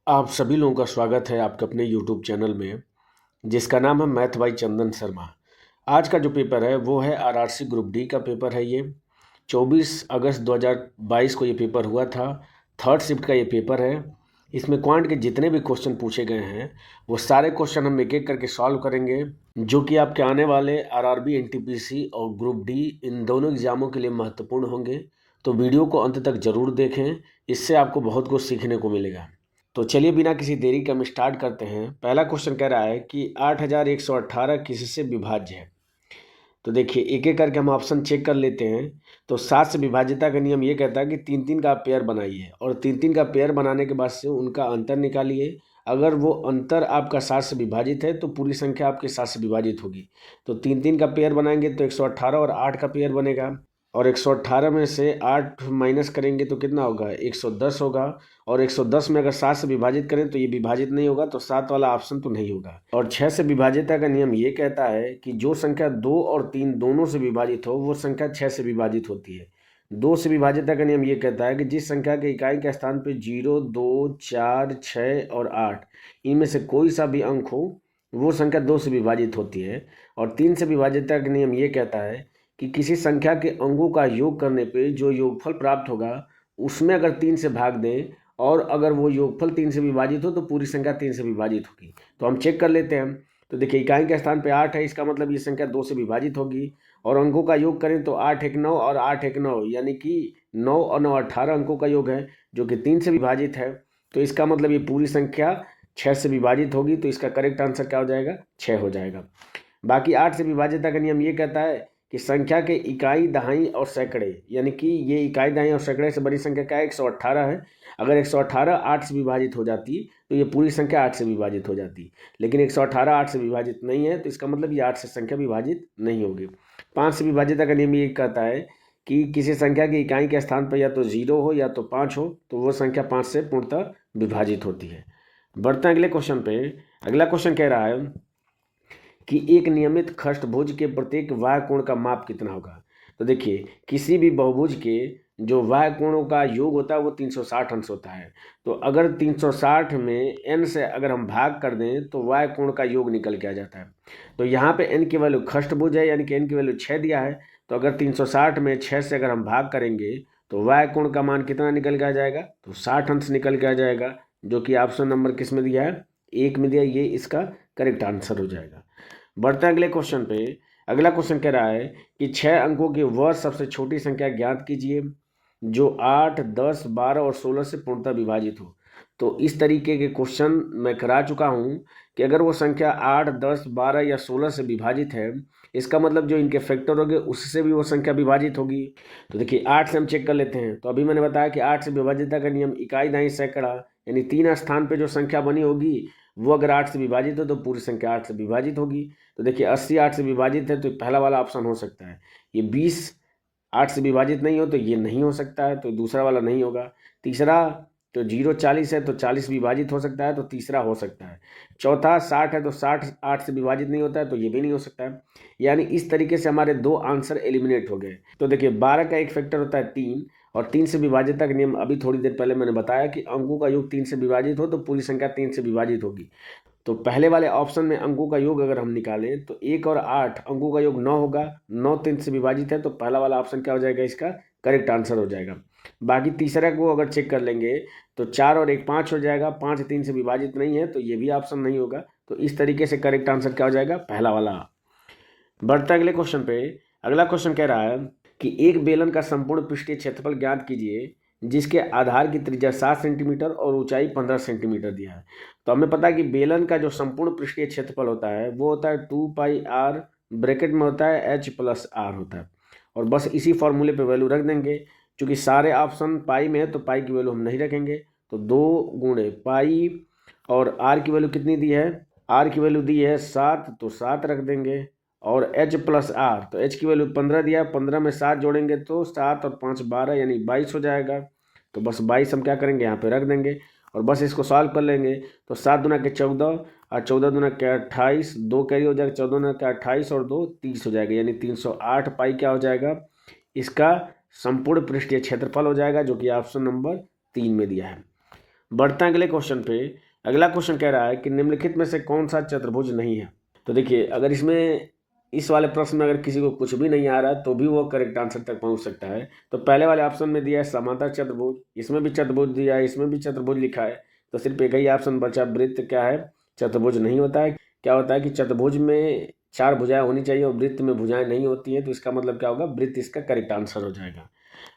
आप सभी लोगों का स्वागत है आपके अपने यूट्यूब चैनल में, जिसका नाम है मैथ बाई चंदन शर्मा। आज का जो पेपर है वो है आरआरसी ग्रुप डी का पेपर है। ये 24 अगस्त 2022 को ये पेपर हुआ था। थर्ड शिफ्ट का ये पेपर है। इसमें क्वांट के जितने भी क्वेश्चन पूछे गए हैं वो सारे क्वेश्चन हम एक एक करके सॉल्व करेंगे, जो कि आपके आने वाले आरआरबी, एनटीपीसी और ग्रुप डी इन दोनों एग्जामों के लिए महत्वपूर्ण होंगे। तो वीडियो को अंत तक जरूर देखें, इससे आपको बहुत कुछ सीखने को मिलेगा। तो चलिए बिना किसी देरी के हम स्टार्ट करते हैं। पहला क्वेश्चन कह रहा है कि 8118 किससे विभाज्य है। तो देखिए एक एक करके हम ऑप्शन चेक कर लेते हैं। तो 7 से विभाज्यता का नियम ये कहता है कि 3 3 का पेयर बनाइए और 3 3 का पेयर बनाने के बाद से उनका अंतर निकालिए। अगर वो अंतर आपका 7 से विभाजित है तो पूरी संख्या आपके 7 से विभाजित होगी। तो 3 3 का पेयर बनाएंगे तो 118 और 8 का पेयर बनेगा, और 118 में से 8 माइनस करेंगे तो कितना होगा, 110 होगा। और 110 में अगर 7 से विभाजित करें तो ये विभाजित नहीं होगा, तो 7 वाला ऑप्शन तो नहीं होगा। और 6 से विभाज्यता का नियम ये कहता है कि जो संख्या 2 और 3 दोनों से विभाजित हो वो संख्या 6 से विभाजित होती है। 2 से विभाज्यता का नियम ये कहता है कि जिस संख्या के इकाई के स्थान पे 0, 2, 4, 6 और 8 इनमें से कोई सा भी अंक हो वो संख्या 2 से विभाजित होती है। और 3 से विभाज्यता का नियम ये कहता है कि किसी संख्या के अंकों का योग करने पे जो योगफल प्राप्त होगा उसमें अगर 3 से भाग दें और अगर वो योगफल 3 से विभाजित हो तो पूरी संख्या 3 से विभाजित होगी। तो हम चेक कर लेते हैं। तो देखिए इकाई के स्थान पे 8 है, इसका मतलब ये संख्या 2 से विभाजित होगी। और अंकों का योग करें तो 8 1 9 और 8 1 9 यानी कि 9 और 9 18 अंकों का योग है जो कि 3 से विभाजित है। तो इसका मतलब ये पूरी संख्या 6 से विभाजित होगी। तो इसका करेक्ट आंसर क्या हो जाएगा, 6 हो जाएगा। बाकी 8 से विभाज्यता का नियम ये कहता है कि संख्या के इकाई, दहाई और सैकड़े, यानी कि ये इकाई, दहाई और सैकड़े से बड़ी संख्या क्या है, 118 है। अगर 118 8 से विभाजित हो जाती तो ये पूरी संख्या 8 से विभाजित हो जाती, लेकिन 118 8 से विभाजित नहीं है, तो इसका मतलब ये 8 से संख्या विभाजित नहीं होगी। 5 से विभाज्यता का नियम ये कहता है कि किसी संख्या की इकाई के स्थान पर या तो 0 हो या तो 5 हो तो वो संख्या 5 से पूर्णतः विभाजित होती है। बढ़ते हैं अगले क्वेश्चन पे। अगला क्वेश्चन कह रहा है कि एक नियमित खष्टभुज के प्रत्येक वाह्य कोण का माप कितना होगा। तो देखिए किसी भी बहुभुज के जो वाह्य कोणों का योग होता है वो 360 अंश होता है। तो अगर 360 में n से अगर हम भाग कर दें तो वाह्य कोण का योग निकल के आ जाता है। तो यहाँ पे n की वैल्यू खष्टभुज है, यानी कि n की वैल्यू 6 दिया है। तो अगर 360 में 6 से अगर हम भाग करेंगे तो वाह्य कोण का मान कितना निकल के आ जाएगा, तो 60 अंश निकल के आ जाएगा, जो कि ऑप्शन नंबर किस में दिया है, 1 में दिया। ये इसका करेक्ट आंसर हो जाएगा। बढ़ते हैं अगले क्वेश्चन पे। अगला क्वेश्चन कह रहा है कि 6 अंकों की वह सबसे छोटी संख्या ज्ञात कीजिए जो 8, 10, 12 और 16 से पूर्णतः विभाजित हो। तो इस तरीके के क्वेश्चन मैं करा चुका हूँ कि अगर वो संख्या 8, 10, 12 या 16 से विभाजित है, इसका मतलब जो इनके फैक्टर होंगे उससे भी वो संख्या विभाजित होगी। तो देखिए 8 से हम चेक कर लेते हैं। तो अभी मैंने बताया कि 8 से विभाज्यता का नियम इकाई, दहाई, सैकड़ा, यानी 3 स्थान पे जो संख्या बनी होगी वो अगर 8 से विभाजित हो तो पूरी संख्या 8 से विभाजित होगी। तो देखिए 80 8 से विभाजित है तो पहला वाला ऑप्शन हो सकता है। ये 20 8 से विभाजित नहीं हो तो ये नहीं हो सकता है, तो दूसरा वाला नहीं होगा। तीसरा तो 0 40 है तो 40 विभाजित हो सकता है, तो तीसरा हो सकता है। चौथा 60 है तो 60 8 से विभाजित नहीं होता है, तो ये भी नहीं हो सकता है। यानी इस तरीके से हमारे 2 आंसर एलिमिनेट हो गए। तो देखिए 12 का एक फैक्टर होता है 3, और 3 से विभाज्यता का नियम अभी थोड़ी देर पहले मैंने बताया कि अंकों का योग 3 से विभाजित हो तो पूरी संख्या 3 से विभाजित होगी। तो पहले वाले ऑप्शन में अंकों का योग अगर हम निकालें तो 1 और 8 अंकों का योग 9 होगा। 9 3 से विभाजित है तो पहला वाला ऑप्शन क्या हो जाएगा, इसका करेक्ट आंसर हो जाएगा। बाकी तीसरा को अगर चेक कर लेंगे तो 4 और 1 5 हो जाएगा। 5 3 से विभाजित नहीं है तो ये भी ऑप्शन नहीं होगा। तो इस तरीके से करेक्ट आंसर क्या हो जाएगा, पहला वाला। बढ़ते अगले क्वेश्चन पे। अगला क्वेश्चन कह रहा है कि एक बेलन का संपूर्ण पृष्ठीय क्षेत्रफल ज्ञात कीजिए जिसके आधार की त्रिज्या 7 सेंटीमीटर और ऊंचाई 15 सेंटीमीटर दिया है। तो हमें पता है कि बेलन का जो संपूर्ण पृष्ठीय क्षेत्रफल होता है वो होता है 2 पाई r, ब्रैकेट में होता है h प्लस r होता है। और बस इसी फॉर्मूले पे वैल्यू रख देंगे। क्योंकि सारे ऑप्शन पाई में है तो पाई की वैल्यू हम नहीं रखेंगे। तो 2 गुणे पाई, और r की वैल्यू कितनी दी है, r की वैल्यू दी है 7, तो 7 रख देंगे। और h प्लस r, तो h की वैल्यू 15 दिया, 15 में 7 जोड़ेंगे तो 7 और 5 12 यानी 22 हो जाएगा। तो बस 22 हम क्या करेंगे, यहाँ पे रख देंगे और बस इसको सॉल्व कर लेंगे। तो 7 दूना के 14 और 14 दूना के 28, 2 कैरी हो जाएगा, 14 दूना के 28 और 2 30 हो जाएगा, यानी 308 पाई क्या हो जाएगा, इसका संपूर्ण पृष्ठीय क्षेत्रफल हो जाएगा, जो कि ऑप्शन नंबर 3 में दिया है। बढ़ते हैं अगले क्वेश्चन पे। अगला क्वेश्चन कह रहा है कि निम्नलिखित में से कौन सा चतुर्भुज नहीं है। तो देखिए, अगर इसमें इस वाले प्रश्न में अगर किसी को कुछ भी नहीं आ रहा है तो भी वो करेक्ट आंसर तक पहुंच सकता है। तो पहले वाले ऑप्शन में दिया है समांतर चतुर्भुज, इसमें भी चतुर्भुज दिया है, इसमें भी चतुर्भुज लिखा है, तो सिर्फ एक ही ऑप्शन बचा, वृत्त क्या है, चतुर्भुज नहीं होता है। क्या होता है कि चतुर्भुज में 4 भुजाएं होनी चाहिए और वृत्त में भुजाएं नहीं होती हैं, तो इसका मतलब क्या होगा, वृत्त इसका करेक्ट आंसर हो जाएगा।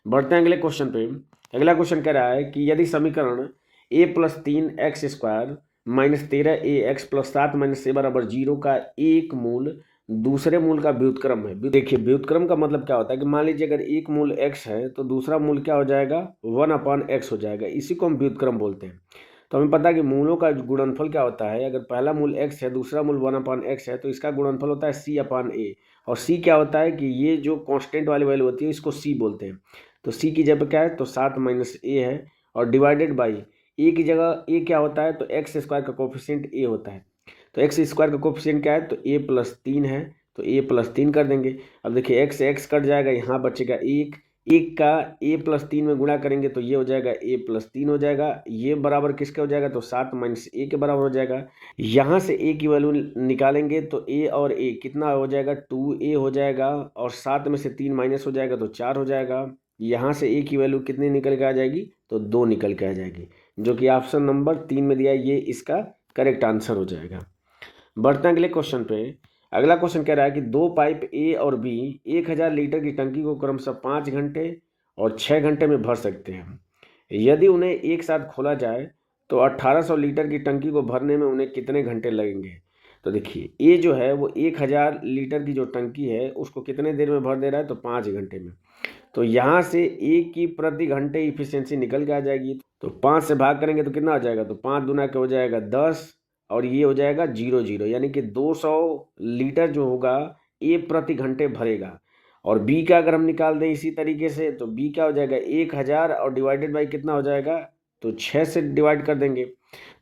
बढ़ते हैं अगले क्वेश्चन पे। अगला क्वेश्चन कह रहा है कि यदि समीकरण a+3x² -13ax+7 - a बराबर 0 का एक मूल दूसरे मूल का व्युत्क्रम है। देखिए, व्युत्क्रम का मतलब क्या होता है कि मान लीजिए अगर एक मूल x है तो दूसरा मूल क्या हो जाएगा, 1/x हो जाएगा, इसी को हम व्युत्क्रम बोलते हैं। तो हमें पता है कि मूलों का गुणनफल क्या होता है, अगर पहला मूल x है दूसरा मूल 1/x है तो इसका गुणनफल होता है c/a। और c क्या होता है कि ये जो कांस्टेंट वाली वैल्यू होती है इसको c बोलते हैं। तो c की जगह क्या है, तो 7 - a है, और डिवाइडेड बाई a की जगह a क्या होता है, तो x² का कोफिशिएंट a होता है। तो x² का कोफिशिएंट क्या है, तो a+3 है, तो a+3 कर देंगे। अब देखिए x से x कट जाएगा, यहाँ बचेगा 1, 1 का a+3 में गुणा करेंगे तो ये हो जाएगा a+3 हो जाएगा, ये बराबर किसके हो जाएगा, तो 7 - a के बराबर हो जाएगा। यहाँ से a की वैल्यू निकालेंगे तो a और a कितना हो जाएगा, 2a हो जाएगा, और 7 में से 3 माइनस हो जाएगा तो 4 हो जाएगा। यहाँ से a की वैल्यू कितनी निकल के आ जाएगी, तो 2 निकल के आ जाएगी, जो कि ऑप्शन नंबर 3 में दिया है, ये इसका करेक्ट आंसर हो जाएगा। बढ़ते हैं अगले क्वेश्चन पे। अगला क्वेश्चन कह रहा है कि 2 पाइप ए और बी 1000 लीटर की टंकी को क्रमशः 5 घंटे और 6 घंटे में भर सकते हैं। यदि उन्हें एक साथ खोला जाए तो 1800 लीटर की टंकी को भरने में उन्हें कितने घंटे लगेंगे। तो देखिए, ये जो है वो 1000 लीटर की जो टंकी है उसको कितने देर में भर दे रहा है, तो 5 घंटे में। तो यहाँ से ए की प्रति घंटे इफिशियंसी निकल के आ जाएगी, तो 5 से भाग करेंगे तो कितना हो जाएगा, तो 5 दूना के हो जाएगा 10, और ये हो जाएगा 0 यानी कि 200 लीटर जो होगा ए प्रति घंटे भरेगा। और बी का अगर हम निकाल दें इसी तरीके से, तो बी क्या हो जाएगा, 1000 और डिवाइडेड बाई कितना हो जाएगा, तो 6 से डिवाइड कर देंगे,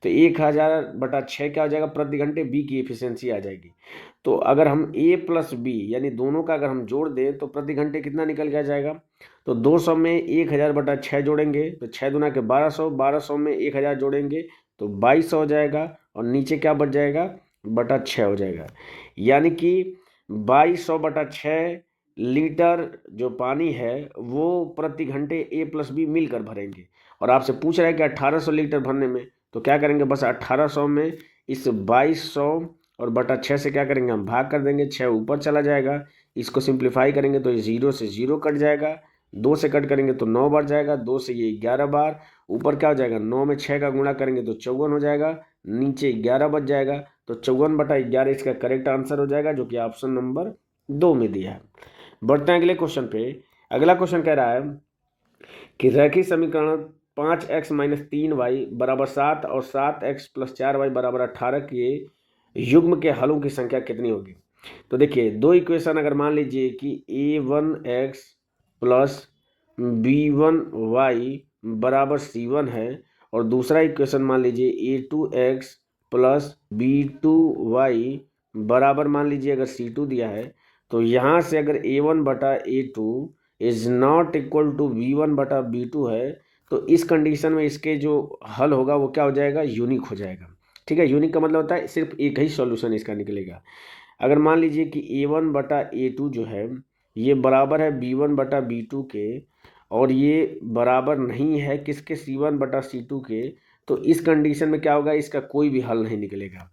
तो 1000/6 क्या हो जाएगा प्रति घंटे, बी की एफिशिएंसी आ जाएगी। तो अगर हम a प्लस बी यानी दोनों का अगर हम जोड़ दें तो प्रति घंटे कितना निकल के आ जाएगा, तो 200 में 1000/6 जोड़ेंगे तो 6 दूना के 1200, 1200 में 1000 जोड़ेंगे तो 2200 हो जाएगा, और नीचे क्या बच जाएगा, बटा 6 हो जाएगा। यानी कि 2200/6 लीटर जो पानी है वो प्रति घंटे a प्लस बी मिलकर भरेंगे। और आपसे पूछ रहा है कि 1800 लीटर भरने में, तो क्या करेंगे, बस 1800 में इस 2200 और बटा 6 से क्या करेंगे, हम भाग कर देंगे, 6 ऊपर चला जाएगा, इसको सिंप्लीफाई करेंगे तो 0 से 0 कट जाएगा, 2 से कट करेंगे तो 9 बार जाएगा, 2 से ये 11 बार, ऊपर क्या हो जाएगा, 9 में 6 का गुणा करेंगे तो 54 हो जाएगा, नीचे 11 बच जाएगा, तो 54/11 इसका करेक्ट आंसर हो जाएगा, जो कि ऑप्शन नंबर 2 में दिया है। बढ़ते हैं अगले क्वेश्चन पे। अगला क्वेश्चन कह रहा है कि रैखिक समीकरण 5x - 3y बराबर 7 और 7x + 4y बराबर 18 के युग्म के हलों की संख्या कितनी होगी। तो देखिए, दो इक्वेशन अगर मान लीजिए कि a1x + b1y बराबर c1 है, और दूसरा इक्वेशन मान लीजिए a2x + b2y बराबर मान लीजिए अगर c2 दिया है, तो यहाँ से अगर a1/a2 is not equal to b1/b2 है, तो इस कंडीशन में इसके जो हल होगा वो क्या हो जाएगा, यूनिक हो जाएगा। ठीक है, यूनिक का मतलब होता है सिर्फ एक ही सॉल्यूशन इसका निकलेगा। अगर मान लीजिए कि a1/a2 जो है ये बराबर है b1/b2 के, और ये बराबर नहीं है किसके, c1/c2 के, तो इस कंडीशन में क्या होगा, इसका कोई भी हल नहीं निकलेगा।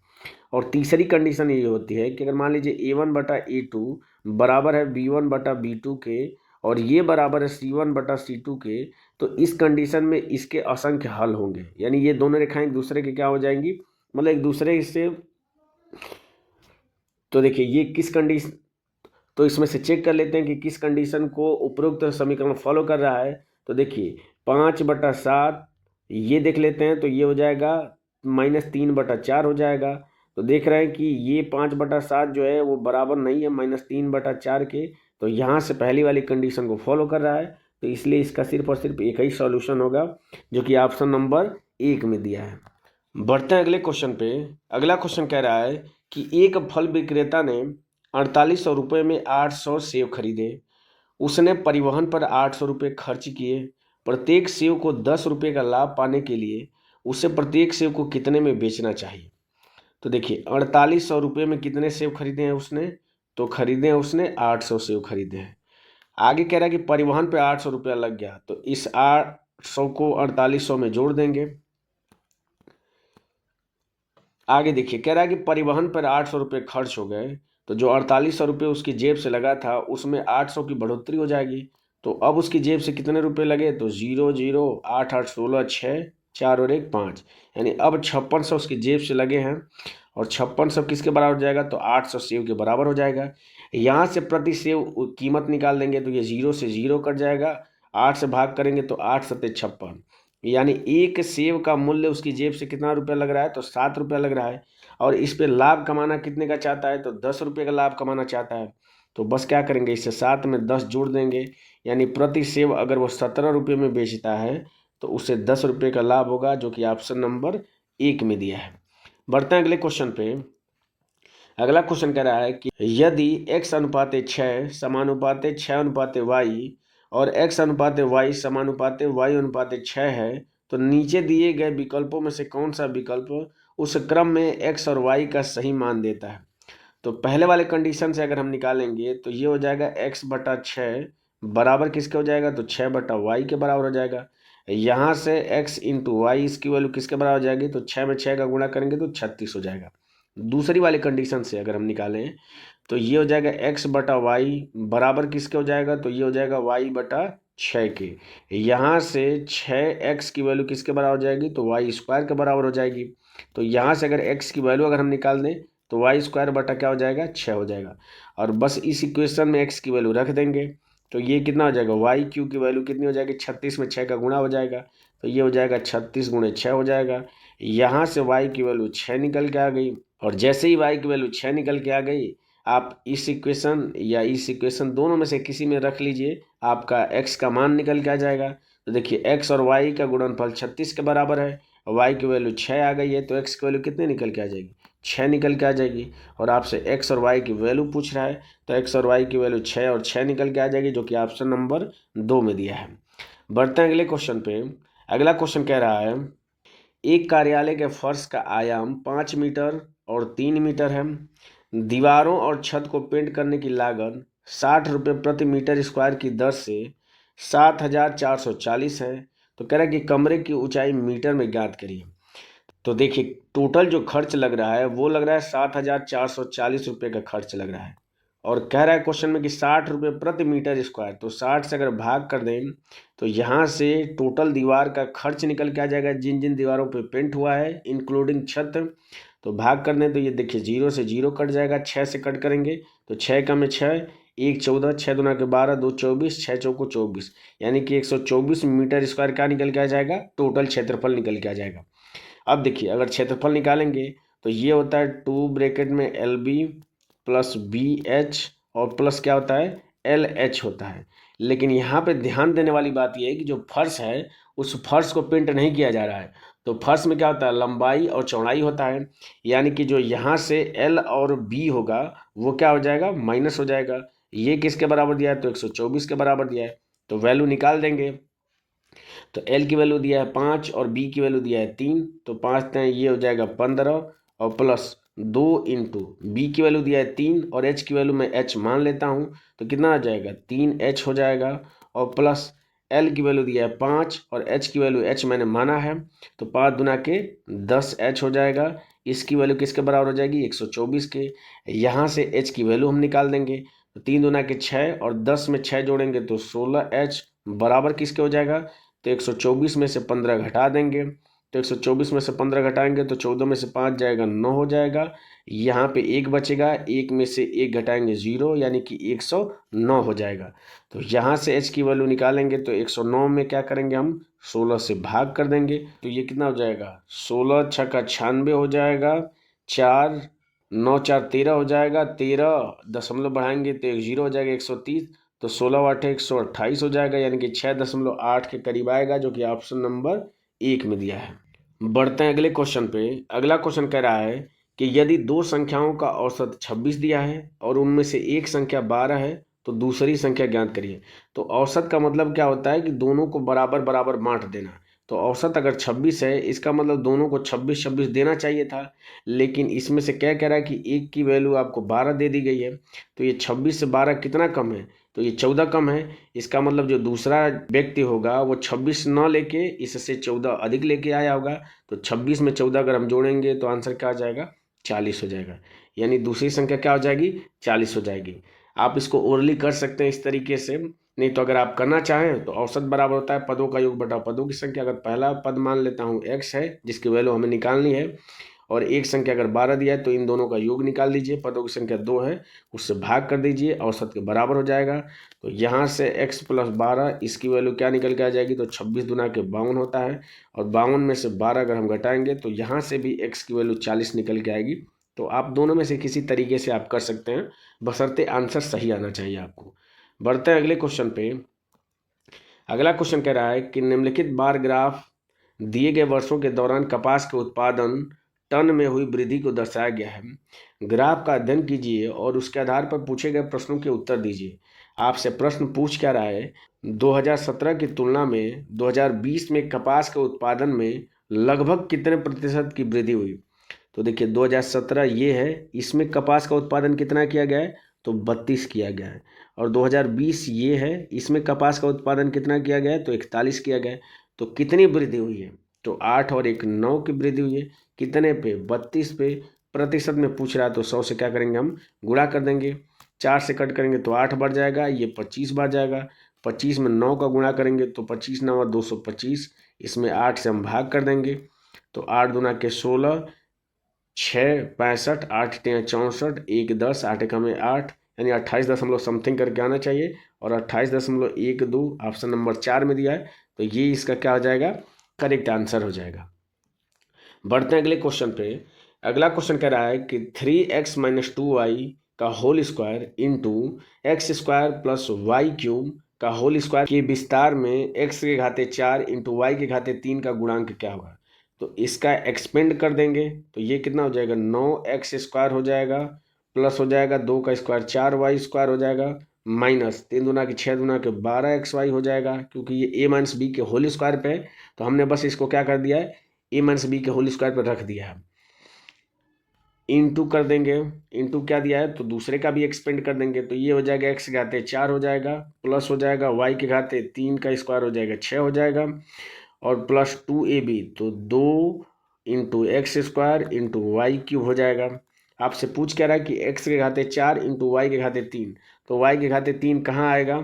और तीसरी कंडीशन ये होती है कि अगर मान लीजिए a1/a2 बराबर है b1/b2 के, और ये बराबर है c1/c2 के, तो इस कंडीशन में इसके असंख्य हल होंगे, यानी ये दोनों रेखाएं एक दूसरे के क्या हो जाएंगी, मतलब एक दूसरे से। तो देखिए ये किस कंडीशन, तो इसमें से चेक कर लेते हैं कि किस कंडीशन को उपरोक्त समीकरण फॉलो कर रहा है। तो देखिए 5/7 ये देख लेते हैं, तो ये हो जाएगा -3/4 हो जाएगा। तो देख रहे हैं कि ये 5/7 जो है वो बराबर नहीं है -3/4 के, तो यहाँ से पहली वाली कंडीशन को फॉलो कर रहा है, तो इसलिए इसका सिर्फ और सिर्फ एक ही सॉल्यूशन होगा, जो कि ऑप्शन नंबर 1 में दिया है। बढ़ते हैं अगले क्वेश्चन पे। अगला क्वेश्चन कह रहा है कि एक फल विक्रेता ने 4800 रुपये में 800 सेव खरीदे। उसने परिवहन पर 800 रुपये खर्च किए। प्रत्येक सेव को 10 रुपये का लाभ पाने के लिए उसे प्रत्येक सेब को कितने में बेचना चाहिए। तो देखिए 4800 रुपये में कितने सेब खरीदे हैं उसने, तो खरीदे हैं उसने 800 सेब खरीदे हैं। आगे कह रहा है कि परिवहन पे 800 रुपया लग गया, तो इस 800 को 4800 में जोड़ देंगे। आगे देखिए कह रहा है कि परिवहन पर 800 रुपये खर्च हो गए, तो जो 4800 रुपये उसकी जेब से लगा था उसमें 800 की बढ़ोतरी हो जाएगी। तो अब उसकी जेब से कितने रुपए लगे, तो 0 0 8 8 16 6 4 और 1 5, यानी अब 5600 उसकी जेब से लगे हैं। और 5600 किसके बराबर हो जाएगा, तो 800 सेव के बराबर हो जाएगा। यहाँ से प्रति सेव कीमत निकाल देंगे तो ये 0 से 0 कट जाएगा, 8 से भाग करेंगे तो 8 सत्ते 56, यानी एक सेव का मूल्य उसकी जेब से कितना रुपया लग रहा है, तो 7 रुपया लग रहा है। और इस पे लाभ कमाना कितने का चाहता है, तो 10 रुपये का लाभ कमाना चाहता है। तो बस क्या करेंगे, इससे 7 में 10 जोड़ देंगे, यानी प्रति सेव अगर वो 17 रुपये में बेचता है तो उसे 10 रुपये का लाभ होगा, जो कि ऑप्शन नंबर 1 में दिया है। बढ़ते हैं अगले क्वेश्चन पे। अगला क्वेश्चन कह रहा है कि यदि x अनुपाते 6 समानुपाते 6 अनुपाते y और x अनुपाते y समानुपाते y अनुपाते 6 है, तो नीचे दिए गए विकल्पों में से कौन सा विकल्प उस क्रम में x और y का सही मान देता है। तो पहले वाले कंडीशन से अगर हम निकालेंगे तो ये हो जाएगा x/6 बराबर किसके हो जाएगा, तो 6/y के बराबर हो जाएगा। यहाँ से x इंटू वाई इसकी वैल्यू किसके बराबर हो जाएगी, तो 6 में 6 का गुणा करेंगे तो 36 हो जाएगा। दूसरी वाली कंडीशन से अगर हम निकालें तो ये हो जाएगा x/y बराबर किसके हो जाएगा, तो ये हो जाएगा y/6 के। यहाँ से 6x की वैल्यू किसके बराबर हो जाएगी, तो y² के बराबर हो जाएगी। तो यहाँ से अगर x की वैल्यू अगर हम निकाल दें तो y² बटा क्या हो जाएगा, 6 हो जाएगा। और बस इस इक्वेशन में x की वैल्यू रख देंगे तो ये कितना हो जाएगा, y³ की वैल्यू कितनी हो जाएगी, 36 में 6 का गुणा हो जाएगा, तो ये हो जाएगा 36 गुणे 6 हो जाएगा। यहाँ से y की वैल्यू 6 निकल के आ गई, और जैसे ही y की वैल्यू 6 निकल के आ गई, आप इस इक्वेशन या इस इक्वेशन दोनों में से किसी में रख लीजिए, आपका x का मान निकल के आ जाएगा। तो देखिए x और y का गुणनफल 36 के बराबर है, y की वैल्यू 6 आ गई है, तो x की वैल्यू कितनी निकल के आ जाएगी, 6 निकल के आ जाएगी। और आपसे x और y की वैल्यू पूछ रहा है, तो x और y की वैल्यू 6 और 6 निकल के आ जाएगी, जो कि ऑप्शन नंबर 2 में दिया है। बढ़ते हैं अगले क्वेश्चन पे। अगला क्वेश्चन कह रहा है एक कार्यालय के फर्श का आयाम 5 मीटर और 3 मीटर है। दीवारों और छत को पेंट करने की लागत 60 रुपये प्रति मीटर स्क्वायर की दर से 7440 है। तो कह रहा है कि कमरे की ऊंचाई मीटर में ज्ञात करिए। तो देखिए टोटल जो खर्च लग रहा है वो लग रहा है 7440 रुपये का खर्च लग रहा है, और कह रहा है क्वेश्चन में कि 60 रुपये प्रति मीटर स्क्वायर। तो 60 से अगर भाग कर दें तो यहाँ से टोटल दीवार का खर्च निकल के आ जाएगा, जिन जिन दीवारों पे पेंट हुआ है इंक्लूडिंग छत। तो भाग कर दें तो ये देखिए 0 से 0 कट जाएगा, 6 से कट करेंगे तो 6 का में 6 1 14 6 दूना के 12 2 24 6 चौको 24, यानी कि 124 मीटर स्क्वायर का निकल के आ जाएगा, टोटल क्षेत्रफल निकल के आ जाएगा। अब देखिए अगर क्षेत्रफल निकालेंगे तो ये होता है 2 ब्रैकेट में LB प्लस BH और प्लस क्या होता है LH होता है। लेकिन यहाँ पे ध्यान देने वाली बात यह है कि जो फर्श है उस फर्श को पेंट नहीं किया जा रहा है, तो फर्श में क्या होता है, लंबाई और चौड़ाई होता है, यानी कि जो यहाँ से L और B होगा वो क्या हो जाएगा, माइनस हो जाएगा। ये किसके बराबर दिया है, तो 124 के बराबर दिया है। तो वैल्यू निकाल देंगे, तो L की वैल्यू दिया है 5 और B की वैल्यू दिया है 3, तो 5 ये हो जाएगा 15 और प्लस 2 इंटू B की वैल्यू दिया है 3 और H की वैल्यू मैं H मान लेता हूँ, तो कितना आ जाएगा 3H हो जाएगा, और प्लस L की वैल्यू दिया है 5 और H की वैल्यू H मैंने माना है, तो 5 दुना के 10H हो जाएगा। इसकी वैल्यू किसके बराबर हो जाएगी, 124 के। यहाँ से H की वैल्यू हम निकाल देंगे, तो 3 दुना के 6 और 10 में 6 जोड़ेंगे तो 16H बराबर किसके हो जाएगा, तो 124 में से 15 घटा देंगे, तो 124 में से 15 घटाएंगे तो 14 में से 5 जाएगा 9 हो जाएगा। यहाँ पे 1 बचेगा, 1 में से 1 घटाएंगे 0, यानी कि 109 हो जाएगा। तो यहाँ से H की वैल्यू निकालेंगे तो 109 में क्या करेंगे हम 16 से भाग कर देंगे, तो ये कितना हो जाएगा 16 छक्का 96 हो जाएगा, 4 9 4 13 हो जाएगा, 13 दशमलव बढ़ाएंगे तो 1 0 हो जाएगा 130, तो 16 8 128 हो जाएगा, यानी कि 6.8 के करीब आएगा, जो कि ऑप्शन नंबर 1 में दिया है। बढ़ते हैं अगले क्वेश्चन पे। अगला क्वेश्चन कह रहा है कि यदि दो संख्याओं का औसत 26 दिया है और उनमें से एक संख्या 12 है तो दूसरी संख्या ज्ञात करिए। तो औसत का मतलब क्या होता है कि दोनों को बराबर बराबर बांट देना। तो औसत अगर 26 है, इसका मतलब दोनों को 26-26 देना चाहिए था, लेकिन इसमें से क्या कह रहा है कि एक की वैल्यू आपको 12 दे दी गई है। तो ये 26 से 12 कितना कम है, तो ये 14 कम है। इसका मतलब जो दूसरा व्यक्ति होगा वो 26 न लेके इससे 14 अधिक लेके आया होगा। तो 26 में 14 अगर हम जोड़ेंगे तो आंसर क्या आ जाएगा, 40 हो जाएगा। यानी दूसरी संख्या क्या हो जाएगी, 40 हो जाएगी। आप इसको ओरली कर सकते हैं इस तरीके से, नहीं तो अगर आप करना चाहें तो औसत बराबर होता है पदों का योग बटा पदों की संख्या। अगर पहला पद मान लेता हूँ x है जिसकी वैल्यू हमें निकालनी है, और एक संख्या अगर 12 दिया है तो इन दोनों का योग निकाल दीजिए। पदों की संख्या 2 है, उससे भाग कर दीजिए, औसत के बराबर हो जाएगा। तो यहाँ से x + 12 इसकी वैल्यू क्या निकल के आ जाएगी, तो 26 दूना के 52 होता है, और 52 में से 12 अगर हम घटाएंगे तो यहाँ से भी x की वैल्यू 40 निकल के आएगी। तो आप दोनों में से किसी तरीके से आप कर सकते हैं, बशर्ते आंसर सही आना चाहिए आपको। बढ़ते हैं अगले क्वेश्चन पे। अगला क्वेश्चन कह रहा है कि निम्नलिखित बार ग्राफ दिए गए वर्षों के दौरान कपास के उत्पादन टन में हुई वृद्धि को दर्शाया गया है। ग्राफ का अध्ययन कीजिए और उसके आधार पर पूछे गए प्रश्नों के उत्तर दीजिए। आपसे प्रश्न पूछ क्या रहा है, 2017 की तुलना में 2020 में कपास के उत्पादन में लगभग कितने प्रतिशत की वृद्धि हुई। तो देखिए 2017 ये है, इसमें कपास का उत्पादन कितना किया गया है, तो 32 किया गया है। और 2020 ये है, इसमें कपास का उत्पादन कितना किया गया है, तो 41 किया गया है। तो कितनी वृद्धि हुई है, तो 8 और 1 9 की वृद्धि हुई है। कितने पे, 32 पे। प्रतिशत में पूछ रहा है तो 100 से क्या करेंगे, हम गुणा कर देंगे। 4 से कट करेंगे तो 8 बढ़ जाएगा, ये 25 बढ़ जाएगा। 25 में 9 का गुणा करेंगे तो 25 9 225, इसमें 8 से हम भाग कर देंगे। तो 8 दूना के 16, 6 65, 8 3 64, 1 10, 8 1 में 8, यानी 28 दशमलव समथिंग करके आना चाहिए। और 28.12 ऑप्शन नंबर 4 में दिया है, तो ये इसका क्या हो जाएगा, करेक्ट आंसर हो जाएगा। बढ़ते हैं अगले क्वेश्चन पे। अगला क्वेश्चन कह रहा है कि 3x - 2y का whole square into x² + y³ का होल स्क्वायर के विस्तार में x के घाते 4 इंटू y के घाते 3 का गुणांक क्या होगा। तो इसका एक्सपेंड कर देंगे तो ये कितना हो जाएगा, 9x² हो जाएगा, प्लस हो जाएगा 2 का स्क्वायर 4y² हो जाएगा, माइनस 3 दूना के 6 दूना के 12xy हो जाएगा। क्योंकि ये a - b के होल स्क्वायर पे है तो हमने बस इसको क्या कर दिया है, a - b के होल स्क्वायर पर रख दिया है। इंटू कर देंगे, इंटू क्या दिया है तो दूसरे का भी एक्सपेंड कर देंगे, तो ये हो जाएगा x के घाते 4 हो जाएगा, प्लस हो जाएगा y के घाते 3 का स्क्वायर हो जाएगा 6 हो जाएगा, और प्लस 2ab तो 2 इंटू x² इंटू y³ हो जाएगा। आपसे पूछ क्या रहा है कि x के घाते 4 इंटू y के घाते 3, तो y के घाते 3 कहाँ आएगा।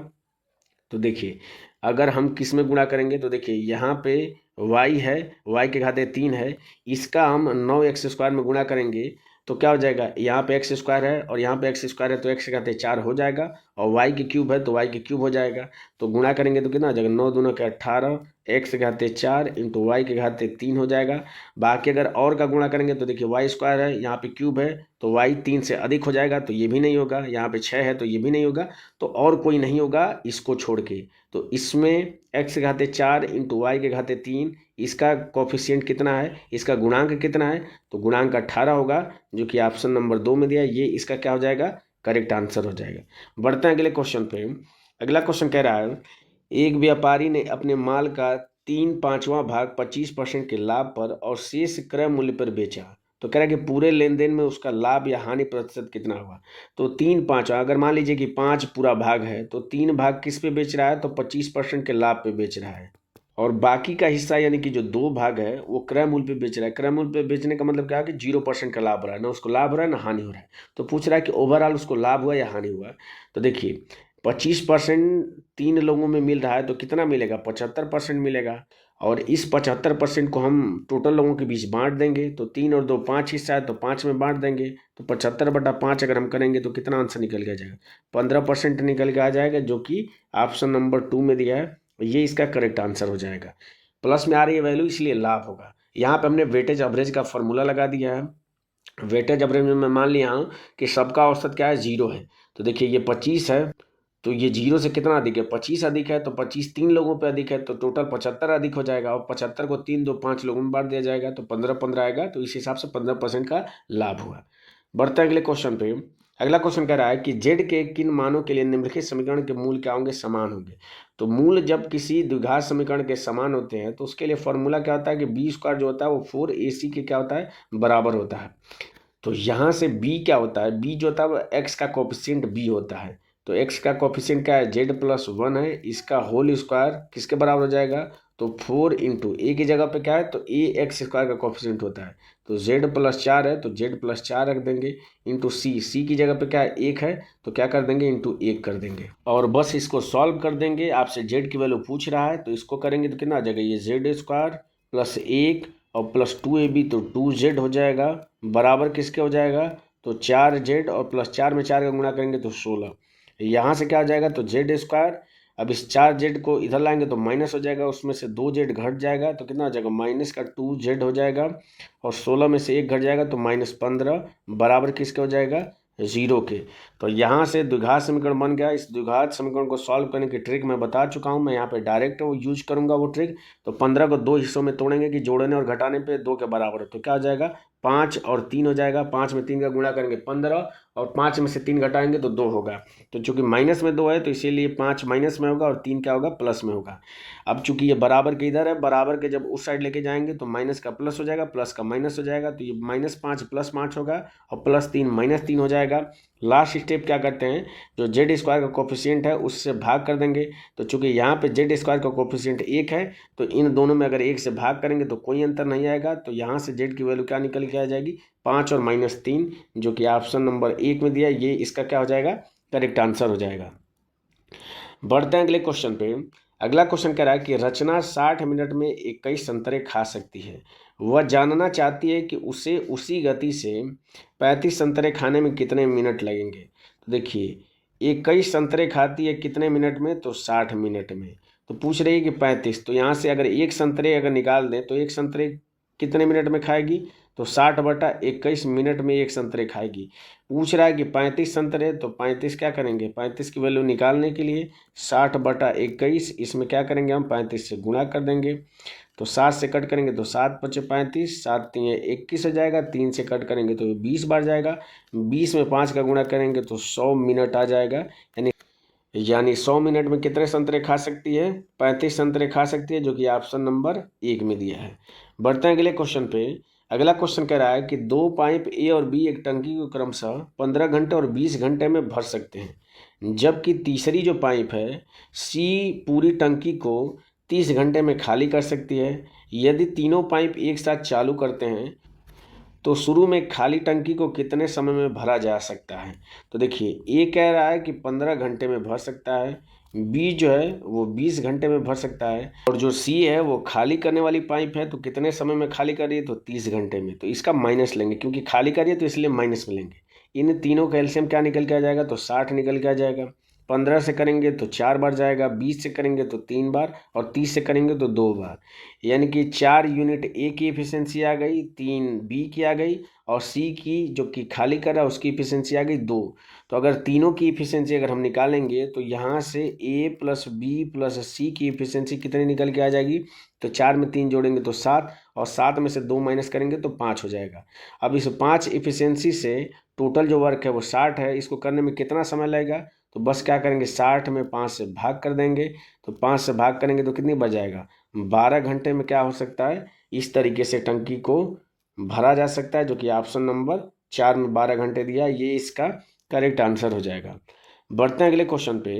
तो देखिए अगर हम किस में गुणा करेंगे, तो देखिए यहाँ पे y है, y के घाते 3 है, इसका हम 9x² में गुणा करेंगे तो क्या हो जाएगा, यहाँ पे x² है और यहाँ पे x² है तो x के घाते 4 हो जाएगा, और y के क्यूब है तो y के क्यूब हो जाएगा। तो गुणा करेंगे तो कितना हो जाएगा, 9 दूना के 18, x के घाते 4 इंटू y के घाते 3 हो जाएगा। बाकी अगर और का गुणा करेंगे तो देखिए y² है, यहाँ पे क्यूब है तो y 3 से अधिक हो जाएगा, तो ये भी नहीं होगा। यहाँ पे 6 है तो ये भी नहीं होगा, तो और कोई नहीं होगा इसको छोड़ के। तो इसमें x के घाते 4 इंटू y के घाते 3, इसका कोफिशिएंट कितना है, इसका गुणांक कितना है, तो गुणांक 18 होगा, जो कि ऑप्शन नंबर 2 में दिया है। ये इसका क्या हो जाएगा, करेक्ट आंसर हो जाएगा। बढ़ते हैं अगले क्वेश्चन पे। अगला क्वेश्चन कह रहा है, एक व्यापारी ने अपने माल का 3/5वां भाग 25% के लाभ पर और शेष क्रय मूल्य पर बेचा। तो कह रहा है कि पूरे लेन देन में उसका लाभ या हानि प्रतिशत कितना हुआ। तो 3/5, अगर मान लीजिए कि 5 पूरा भाग है तो 3 भाग किस पे बेच रहा है, तो 25% के लाभ पे बेच रहा है, और बाकी का हिस्सा यानी कि जो 2 भाग है वो क्रय मूल्य पे बेच रहा है। क्रय मूल्य पे बेचने का मतलब क्या है कि 0% का लाभ हो रहा है, ना उसको लाभ हो रहा है ना हानि हो रहा है। तो पूछ रहा है कि ओवरऑल उसको लाभ हुआ या हानि हुआ। तो देखिए 25% 3 लोगों में मिल रहा है तो कितना मिलेगा, 75% मिलेगा, और इस 75% को हम टोटल लोगों के बीच बांट देंगे। तो 3 और 2 5 हिस्सा है तो 5 में बांट देंगे, तो 75/5 अगर हम करेंगे तो कितना आंसर निकल के आ जाएगा, 15% निकल के आ जाएगा, जो कि ऑप्शन नंबर 2 में दिया है। ये इसका करेक्ट आंसर हो जाएगा। प्लस में आ रही है वैल्यू इसलिए लाभ होगा। यहाँ पे हमने वेटेज एवरेज का फॉर्मूला लगा दिया है। वेटेज एवरेज में मैं मान लिया हूँ कि सबका औसत क्या है, 0 है। तो देखिए ये 25 है तो ये 0 से कितना अधिक है, 25 अधिक है, तो 25 3 लोगों पे अधिक है तो टोटल 75 अधिक हो जाएगा, और 75 को 3 2 5 लोगों में बांट दिया जाएगा तो 15 15 आएगा, तो इस हिसाब से 15% का लाभ हुआ। बढ़ते हैं अगले क्वेश्चन पे। अगला क्वेश्चन कह रहा है कि जेड के किन मानों के लिए निम्नलिखित समीकरण के मूल क्या होंगे, समान होंगे। तो मूल जब किसी द्विघात समीकरण के समान होते हैं तो उसके लिए फॉर्मूला क्या होता है कि बी स्क्वायर जो होता है वो 4ac के क्या होता है, बराबर होता है। तो यहाँ से b क्या होता है, b जो होता है वो x का कोफिशिएंट b होता है। तो x का कोफिशिएंट क्या है, z+1 है, इसका होल स्क्वायर किसके बराबर हो जाएगा, तो 4 इंटू ए की जगह पे क्या है, तो ए एक्स स्क्वायर का कोफिशिएंट होता है। तो z+4 है तो z+4 रख देंगे, इंटू सी की जगह पे क्या है, 1 है, तो क्या कर देंगे, इंटू 1 कर देंगे और बस इसको सॉल्व कर देंगे। आपसे z की वैल्यू पूछ रहा है तो इसको करेंगे तो कितना आ जाएगा, ये z² प्लस 1 और प्लस 2ab तो 2z हो जाएगा, बराबर किसके हो जाएगा, तो 4z और प्लस 4 में 4 का गुणा करेंगे तो 16। यहाँ से क्या हो जाएगा, तो z²। अब इस 4z को इधर लाएंगे तो माइनस हो जाएगा, उसमें से 2z घट जाएगा तो कितना हो जाएगा, माइनस का 2z हो जाएगा और 16 में से 1 घट जाएगा तो -15, बराबर किसके हो जाएगा, 0 के। तो यहाँ से द्विघात समीकरण बन गया। इस द्विघात समीकरण को सॉल्व करने की ट्रिक मैं बता चुका हूँ, मैं यहाँ पे डायरेक्ट वो यूज करूँगा वो ट्रिक। तो 15 को 2 हिस्सों में तोड़ेंगे कि जोड़ने और घटाने पे 2 के बराबर है, तो क्या हो जाएगा, 5 और 3 हो जाएगा। 5 में 3 का गुणा करेंगे 15 और 5 में से 3 घटाएंगे तो 2 होगा। तो चूंकि माइनस में 2 है तो इसीलिए 5 माइनस में होगा और 3 क्या होगा, प्लस में होगा। अब चूंकि ये बराबर के इधर है, बराबर के जब उस साइड लेके जाएंगे तो माइनस का प्लस हो जाएगा, प्लस का माइनस हो जाएगा, तो ये -5 + 5 होगा और +3 -3 हो जाएगा। लास्ट स्टेप क्या करते हैं, जो z² का कोफिशिएंट है उससे भाग कर देंगे। तो चूंकि यहाँ पे z² का कोफिशिएंट 1 है तो इन दोनों में अगर 1 से भाग करेंगे तो कोई अंतर नहीं आएगा। तो यहाँ से z की वैल्यू क्या निकल के आ जाएगी, 5 और -3, जो कि ऑप्शन नंबर 1 में दिया है, ये इसका क्या हो जाएगा, करेक्ट आंसर हो जाएगा। बढ़ते हैं अगले क्वेश्चन पे। अगला क्वेश्चन कह रहा है कि रचना 60 मिनट में 21 संतरे खा सकती है। वह जानना चाहती है कि उसे उसी गति से 35 संतरे खाने में कितने मिनट लगेंगे। तो देखिए 21 संतरे खाती है कितने मिनट में, तो 60 मिनट में। तो पूछ रही है कि 35, तो यहाँ से अगर एक संतरे अगर निकाल दें तो एक संतरे कितने मिनट में खाएगी, तो 60/21 मिनट में एक संतरे खाएगी। पूछ रहा है कि 35 संतरे, तो 35 क्या करेंगे, 35 की वैल्यू निकालने के लिए 60/21 इसमें क्या करेंगे, हम 35 से गुणा कर देंगे। तो 7 से कट करेंगे तो 7 × 5 = 35, 7 × 3 = 21 हो जाएगा, 3 से कट करेंगे तो 20 बार जाएगा, 20 में 5 का गुणा करेंगे तो 100 मिनट आ जाएगा। यानी 100 मिनट में कितने संतरे खा सकती है, 35 संतरे खा सकती है, जो कि ऑप्शन नंबर 1 में दिया है। बढ़ते हैं अगले क्वेश्चन पे। अगला क्वेश्चन कह रहा है कि 2 पाइप ए और बी एक टंकी को क्रमशः 15 घंटे और 20 घंटे में भर सकते हैं, जबकि तीसरी जो पाइप है सी पूरी टंकी को 30 घंटे में खाली कर सकती है। यदि तीनों पाइप एक साथ चालू करते हैं तो शुरू में खाली टंकी को कितने समय में भरा जा सकता है। तो देखिए ए कह रहा है कि 15 घंटे में भर सकता है, बी जो है वो 20 घंटे में भर सकता है, और जो सी है वो खाली करने वाली पाइप है तो कितने समय में खाली कर रही है, तो 30 घंटे में। तो इसका माइनस लेंगे, क्योंकि खाली कर रही है तो इसलिए माइनस में लेंगे। इन तीनों का एलसीएम क्या निकल के आ जाएगा, तो 60 निकल के आ जाएगा। 15 से करेंगे तो 4 बार जाएगा, 20 से करेंगे तो 3 बार और 30 से करेंगे तो 2 बार। यानी कि 4 यूनिट ए की एफिशिएंसी आ गई, 3 बी की आ गई और सी की जो कि खाली कर रहा है उसकी एफिशिएंसी आ गई 2। तो अगर तीनों की एफिशिएंसी अगर हम निकालेंगे तो यहाँ से ए प्लस बी प्लस सी की एफिशिएंसी कितनी निकल के आ जाएगी, तो 4 में 3 जोड़ेंगे तो 7 और 7 में से 2 माइनस करेंगे तो 5 हो जाएगा। अब इस 5 एफिशिएंसी से टोटल जो वर्क है वो 60 है, इसको करने में कितना समय लगेगा, तो बस क्या करेंगे 60 में 5 से भाग कर देंगे। तो 5 से भाग करेंगे तो कितनी बच जाएगा, 12 घंटे में क्या हो सकता है, इस तरीके से टंकी को भरा जा सकता है, जो कि ऑप्शन नंबर 4 में 12 घंटे दिया, ये इसका करेक्ट आंसर हो जाएगा। बढ़ते हैं अगले क्वेश्चन पे।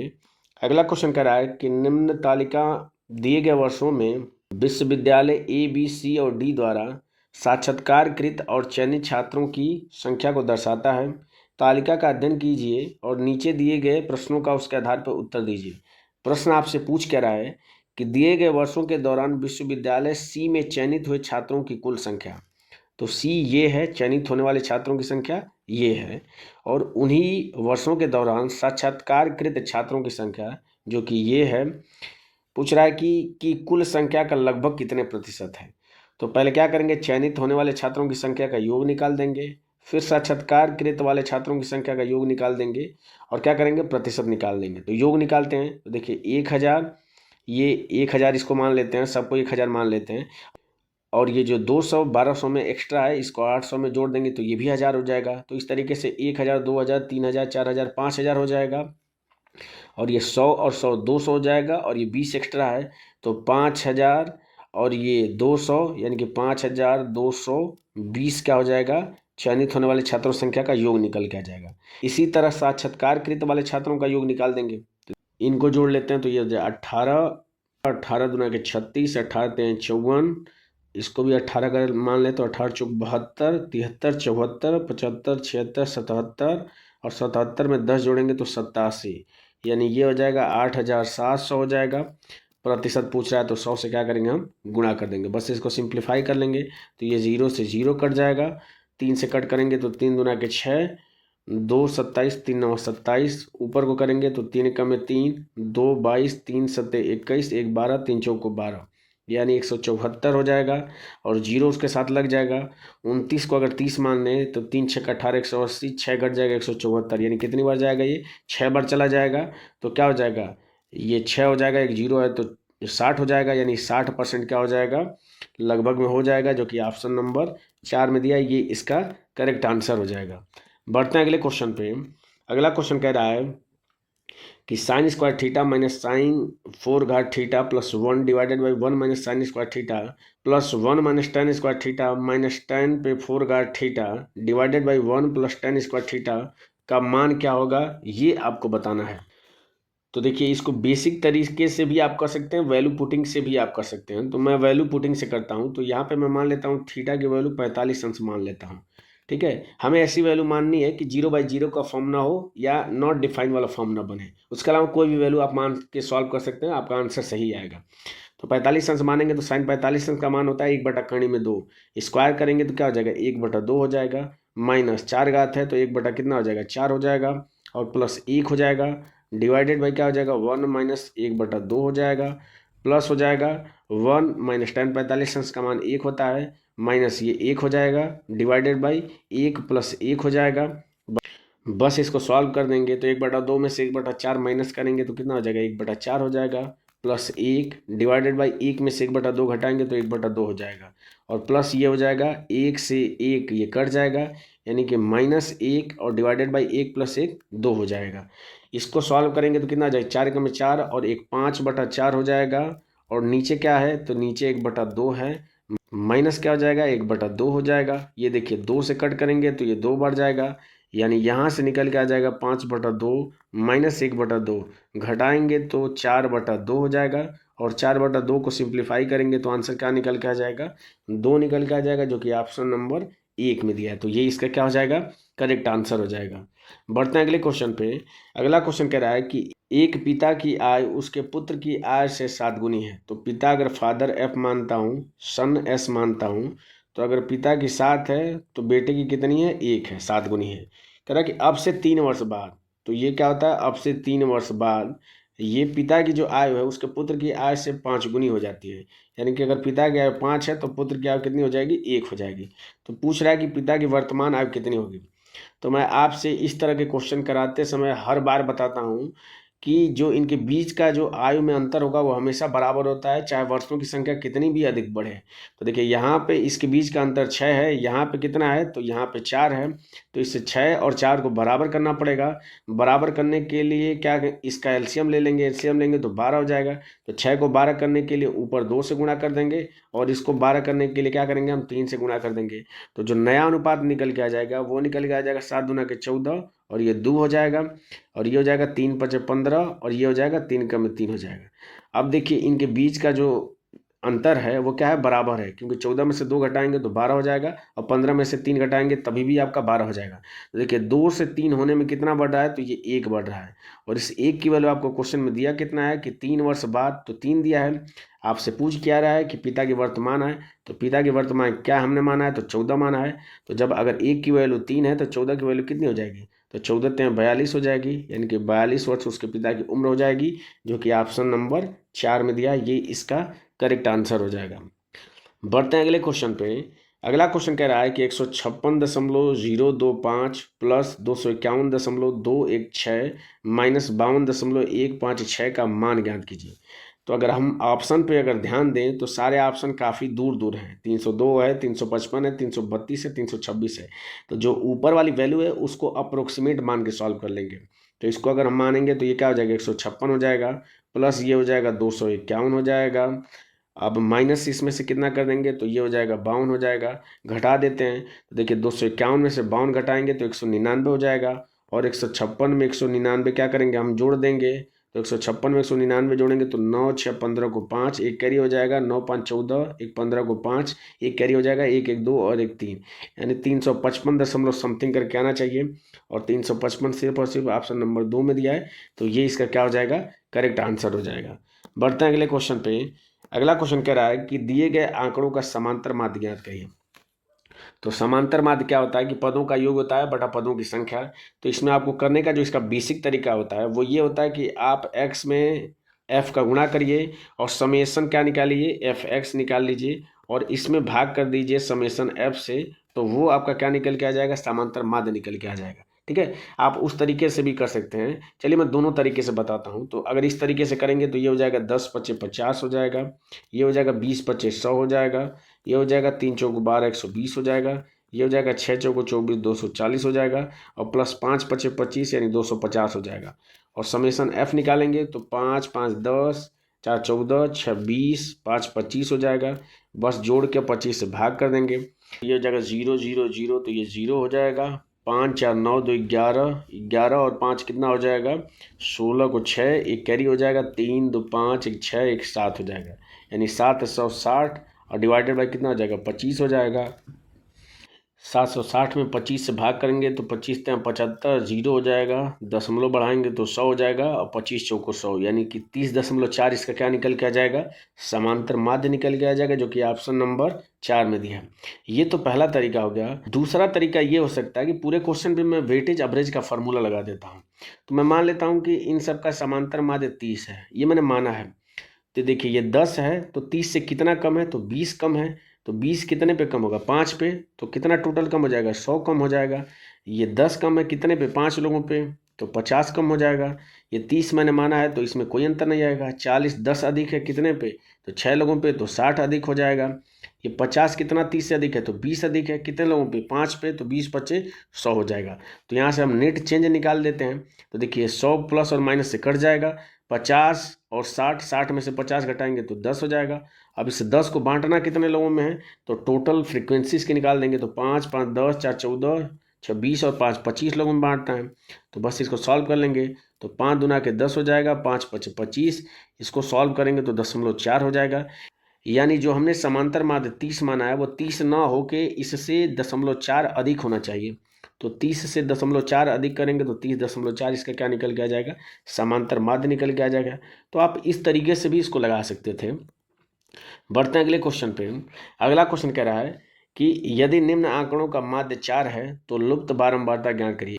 अगला क्वेश्चन कह रहा है कि निम्न तालिका दिए गए वर्षों में विश्वविद्यालय ए बी सी और डी द्वारा साक्षात्कारकृत और चयनित छात्रों की संख्या को दर्शाता है। तालिका का अध्ययन कीजिए और नीचे दिए गए प्रश्नों का उसके आधार पर उत्तर दीजिए। प्रश्न आपसे पूछ क्या रहा है कि दिए गए वर्षों के दौरान विश्वविद्यालय सी में चयनित हुए छात्रों की कुल संख्या, तो सी ये है, चयनित होने वाले छात्रों की संख्या ये है, और उन्हीं वर्षों के दौरान साक्षात्कारकृत छात्रों की संख्या जो कि ये है। पूछ रहा है कि कुल संख्या का लगभग कितने प्रतिशत है। तो पहले क्या करेंगे, चयनित होने वाले छात्रों की संख्या का योग निकाल देंगे, फिर साक्षात्कारकृत वाले छात्रों की संख्या का योग निकाल देंगे और क्या करेंगे, प्रतिशत निकाल देंगे। तो योग निकालते हैं तो देखिए 1000, ये 1000 इसको मान लेते हैं, सबको 1000 मान लेते हैं। और ये जो 200 1200 में एक्स्ट्रा है इसको 800 में जोड़ देंगे तो ये भी 1000 हो जाएगा। तो इस तरीके से 1000, 2000, 3000, 4000, 5000 हो जाएगा। और ये 100 और 100 200 हो जाएगा, और ये 20 एक्स्ट्रा है तो 5000 और ये 200 यानी कि 5220 क्या हो जाएगा, चयनित होने वाले छात्रों संख्या का योग निकल के आ जाएगा। इसी तरह साक्षात्कारकृत वाले छात्रों का योग निकाल देंगे। तो इनको जोड़ लेते हैं तो ये हो जाए 18, 18 दूना के 36, 18 3 54, इसको भी 18 का मान ले तो 18 चौक 72, 73 74, 75 76 77, और 77 में 10 जोड़ेंगे तो 87, यानी ये हो जाएगा 8700 हो जाएगा। प्रतिशत पूछ रहा है तो 100 से क्या करेंगे, हम गुणा कर देंगे। बस इसको सिंप्लीफाई कर लेंगे तो ये 0 से 0 कट जाएगा, 3 से कट करेंगे तो 3 दूना के 6, 2 27, 3 9 27, ऊपर को करेंगे तो 3 एकम में 3, 2 22, 3 सत्ते 21, 1 12, 3 चौको 12, यानी 174 हो जाएगा। और 0 उसके साथ लग जाएगा। 29 को अगर 30 मान लें तो 3 6 18, 180, 6 कट जाएगा 174, यानी कितनी बार जाएगा, ये 6 बार चला जाएगा। तो क्या हो जाएगा, ये 6 हो जाएगा, एक 0 है तो 60 हो जाएगा, यानी 60% क्या हो जाएगा, लगभग में हो जाएगा, जो कि ऑप्शन नंबर 4 में दिया है, ये इसका करेक्ट आंसर हो जाएगा। बढ़ते हैं अगले क्वेश्चन पे। अगला क्वेश्चन कह रहा है कि sine square theta minus sine 4 घात theta plus 1 divided by 1 minus sine square theta plus 1 minus tan square theta minus 10 पे 4 घात theta divided by 1 plus 10 square theta का मान क्या होगा, ये आपको बताना है। तो देखिए, इसको बेसिक तरीके से भी आप कर सकते हैं, वैल्यू पुटिंग से भी आप कर सकते हैं। तो मैं वैल्यू पुटिंग से करता हूँ। तो यहाँ पे मैं मान लेता हूँ थीटा की वैल्यू 45 अंश मान लेता हूँ। ठीक है, हमें ऐसी वैल्यू माननी है कि 0/0 का फॉर्म ना हो या नॉट डिफाइन वाला फॉर्म ना बने। उसके अलावा कोई भी वैल्यू आप मान के सॉल्व कर सकते हैं, आपका आंसर सही आएगा। तो 45 अंश मानेंगे तो साइन 45 अंश का मान होता है 1/2 में 2। स्क्वायर करेंगे तो क्या हो जाएगा, 1/2 हो जाएगा। माइनस 4 घात है तो 1 कितना हो जाएगा, 4 हो जाएगा। और प्लस 1 हो जाएगा, डिवाइडेड बाई क्या हो जाएगा, 1 माइनस 1/2 हो जाएगा। प्लस हो जाएगा 1 माइनस टेन 45 अंश का मान 1 होता है, माइनस ये 1 हो जाएगा, डिवाइडेड बाई 1 प्लस 1 हो जाएगा। बस इसको सॉल्व कर देंगे तो 1/2 में से 1/4 माइनस करेंगे तो कितना हो जाएगा, 1/4 हो जाएगा। प्लस 1 डिवाइडेड बाई 1 में से 1/2 घटाएंगे तो 1/2 हो जाएगा। और प्लस ये हो जाएगा 1 से 1 ये कट जाएगा, यानी कि -1 और डिवाइडेड बाई 1 प्लस 1 2 हो जाएगा। इसको सॉल्व करेंगे तो कितना आ जाएगा, 4 में 4 और 1 5/4 हो जाएगा। और नीचे क्या है, तो नीचे 1/2 है, माइनस क्या हो जाएगा, 1/2 हो जाएगा। ये देखिए 2 से कट करेंगे तो ये 2 बढ़ जाएगा, यानी यहाँ से निकल के आ जाएगा 5/2 माइनस 1/2, घटाएंगे तो 4/2 हो जाएगा। और 4/2 को सिंप्लीफाई करेंगे तो आंसर क्या निकल के आ जाएगा, 2 निकल के आ जाएगा, जो कि ऑप्शन नंबर 1 में दिया है। तो ये इसका क्या हो जाएगा, करेक्ट आंसर हो जाएगा। बढ़ते हैं अगले क्वेश्चन पे। अगला क्वेश्चन कह रहा है कि एक पिता की आय उसके पुत्र की आय से 7 गुनी है। तो पिता अगर फादर F मानता हूँ, सन S मानता हूँ, तो अगर पिता की 7 है तो बेटे की कितनी है, 1 है, 7 गुनी है। कह रहा है कि अब से 3 वर्ष बाद, तो ये क्या होता है, अब से 3 वर्ष बाद ये पिता की जो आय है उसके पुत्र की आय से 5 गुनी हो जाती है। यानी कि अगर पिता की आय 5 है तो पुत्र की आय कितनी हो जाएगी, 1 हो जाएगी। तो पूछ रहा है कि पिता की वर्तमान आयु कितनी होगी। तो मैं आपसे इस तरह के क्वेश्चन कराते समय हर बार बताता हूँ कि जो इनके बीच का जो आयु में अंतर होगा वो हमेशा बराबर होता है, चाहे वर्षों की संख्या कितनी भी अधिक बढ़े। तो देखिए यहाँ पे इसके बीच का अंतर 6 है, यहाँ पे कितना है, तो यहाँ पे 4 है। तो इससे 6 और 4 को बराबर करना पड़ेगा। बराबर करने के लिए क्या, इसका एलसीएम ले लेंगे, एलसीएम लेंगे तो 12 हो जाएगा। तो 6 को 12 करने के लिए ऊपर 2 से गुणा कर देंगे, और इसको 12 करने के लिए क्या करेंगे, हम 3 से गुणा कर देंगे। तो जो नया अनुपात निकल के आ जाएगा वो निकल के आ जाएगा 7 दूना के 14, और ये 2 हो जाएगा। और ये हो जाएगा 3 5 15, और ये हो जाएगा 3 कम में 3 हो जाएगा। अब देखिए इनके बीच का जो अंतर है वो क्या है, बराबर है, क्योंकि 14 में से 2 घटाएंगे तो 12 हो जाएगा, और 15 में से 3 घटाएंगे तभी भी आपका 12 हो जाएगा। तो देखिए 2 से 3 होने में कितना बढ़ रहा है, तो ये 1 बढ़ रहा है। और इस 1 की वैल्यू आपको क्वेश्चन में दिया कितना है, कि 3 वर्ष बाद, तो 3 दिया है। आपसे पूछ क्या रहा है कि पिता की वर्तमान है, तो पिता की वर्तमान क्या हमने माना है, तो 14 माना है। तो जब अगर 1 की वैल्यू 3 है तो 14 की वैल्यू कितनी हो जाएगी, तो 14 3 42 हो जाएगी, यानी कि 42 वर्ष उसके पिता की उम्र हो जाएगी, जो कि ऑप्शन नंबर 4 में दिया, ये इसका करेक्ट आंसर हो जाएगा। बढ़ते हैं अगले क्वेश्चन पे। अगला क्वेश्चन कह रहा है कि 156.025 प्लस 251.216 माइनस 52.156 का मान ज्ञात कीजिए। तो अगर हम ऑप्शन पे अगर ध्यान दें तो सारे ऑप्शन काफ़ी दूर दूर हैं। 302 है, 355 है, 332 है, 326 है। तो जो ऊपर वाली वैल्यू है उसको अप्रोक्सीमेट मान के सॉल्व कर लेंगे। तो इसको अगर हम मानेंगे तो ये क्या हो जाएगा, 156 हो जाएगा, प्लस ये हो जाएगा 251 हो जाएगा। अब माइनस इसमें से कितना कर देंगे तो ये हो जाएगा 52 हो जाएगा। घटा देते हैं तो देखिए 251 में से 52 घटाएंगे तो 199 हो जाएगा। और 156 में 199 क्या करेंगे हम जोड़ देंगे। तो 156 में 199 जोड़ेंगे तो 9 6 15 को 5, एक कैरी हो जाएगा, 9 5 14, एक 15 को 5, एक कैरी हो जाएगा, एक एक 2 और एक 3, यानी 355 दशमलव समथिंग करके आना चाहिए। और 355 सिर्फ और सिर्फ ऑप्शन नंबर 2 में दिया है, तो ये इसका क्या हो जाएगा, करेक्ट आंसर हो जाएगा। बढ़ते हैं अगले क्वेश्चन पे। अगला क्वेश्चन कह रहा है कि दिए गए आंकड़ों का समांतर माध्य ज्ञात करिए। तो समांतर माध्य क्या होता है कि पदों का योग होता है बटा पदों की संख्या। तो इसमें आपको करने का जो इसका बेसिक तरीका होता है वो ये होता है कि आप x में f का गुणा करिए और समेशन क्या निकालिए, एफ एक्स निकाल लीजिए और इसमें भाग कर दीजिए समेशन f से, तो वो आपका क्या निकल के आ जाएगा, समांतर माध्य निकल के आ जाएगा। ठीक है, आप उस तरीके से भी कर सकते हैं। चलिए मैं दोनों तरीके से बताता हूँ। तो अगर इस तरीके से करेंगे तो ये हो जाएगा 10 पच्चे 50 हो जाएगा, ये हो जाएगा 20 पच्चे 100 हो जाएगा, ये हो जाएगा 3 चौको 12 120 हो जाएगा, ये हो जाएगा 6 चौको 24 240 हो जाएगा और प्लस 5 पच्चे 25 यानी 250 हो जाएगा। और समेशन एफ निकालेंगे तो 5 5 10, 4 14, 6 20, 5 25 हो जाएगा। बस जोड़ के 25 से भाग कर देंगे, ये हो जाएगा 0 0 0, तो ये 0 हो जाएगा। 5 4 9 2 11, 11 और 5 कितना हो जाएगा, 16 को 6, एक कैरी हो जाएगा, 3 2 5, एक 6, एक 7 हो जाएगा, यानी 760 और डिवाइडेड बाई कितना हो जाएगा, 25 हो जाएगा। 760 में 25 से भाग करेंगे तो 25 तें 75, 0 हो जाएगा, दशमलव बढ़ाएंगे तो 100 हो जाएगा और 25 चौको 100, यानी कि 30.4 इसका क्या निकल के आ जाएगा, समांतर माध्य निकल के आ जाएगा, जो कि ऑप्शन नंबर 4 में दिया है। ये तो पहला तरीका हो गया। दूसरा तरीका ये हो सकता है कि पूरे क्वेश्चन पे मैं वेटेज एवरेज का फॉर्मूला लगा देता हूँ। तो मैं मान लेता हूँ कि इन सब का समांतर माध्य 30 है, ये मैंने माना है। तो देखिए ये 10 है तो 30 से कितना कम है, तो 20 कम है। तो 20 कितने पे कम होगा, 5 पे, तो कितना टोटल कम हो जाएगा, 100 कम हो जाएगा। ये 10 कम है कितने पे, 5 लोगों पे, तो 50 कम हो जाएगा। ये 30 मैंने माना है तो इसमें कोई अंतर नहीं आएगा। 40 10 अधिक है कितने पे, तो 6 लोगों पे, तो 60 अधिक हो जाएगा। ये 50 कितना 30 से अधिक है, तो 20 अधिक है कितने लोगों पे, 5 पे, तो 20 पच्चे 100 हो जाएगा। तो यहाँ से हम नेट चेंज निकाल देते हैं। तो देखिए 100 प्लस और माइनस से कट जाएगा, 50 और 60, 60 में से 50 घटाएंगे तो 10 हो जाएगा। अब इस 10 को बांटना कितने लोगों में है, तो टोटल फ्रीक्वेंसी इसकी निकाल देंगे। तो 5 5 10, 4 14, 26 और 5 25 लोगों में बांटना है। तो बस इसको सॉल्व कर लेंगे तो 5 दूना के 10 हो जाएगा, 5 5 25, इसको सॉल्व करेंगे तो 0.4 हो जाएगा। यानी जो हमने समांतर माध्य 30 माना है वो 30 ना होके इससे 0.4 अधिक होना चाहिए। तो 30 से 0.4 अधिक करेंगे तो 30.4 इसका क्या निकल के आ जाएगा, समांतर माध्य निकल के आ जाएगा। तो आप इस तरीके से भी इसको लगा सकते थे। बढ़ते हैं अगले क्वेश्चन पे। अगला क्वेश्चन कह रहा है कि यदि निम्न आंकड़ों का माध्य 4 है तो लुप्त बारंबारता ज्ञात करिए।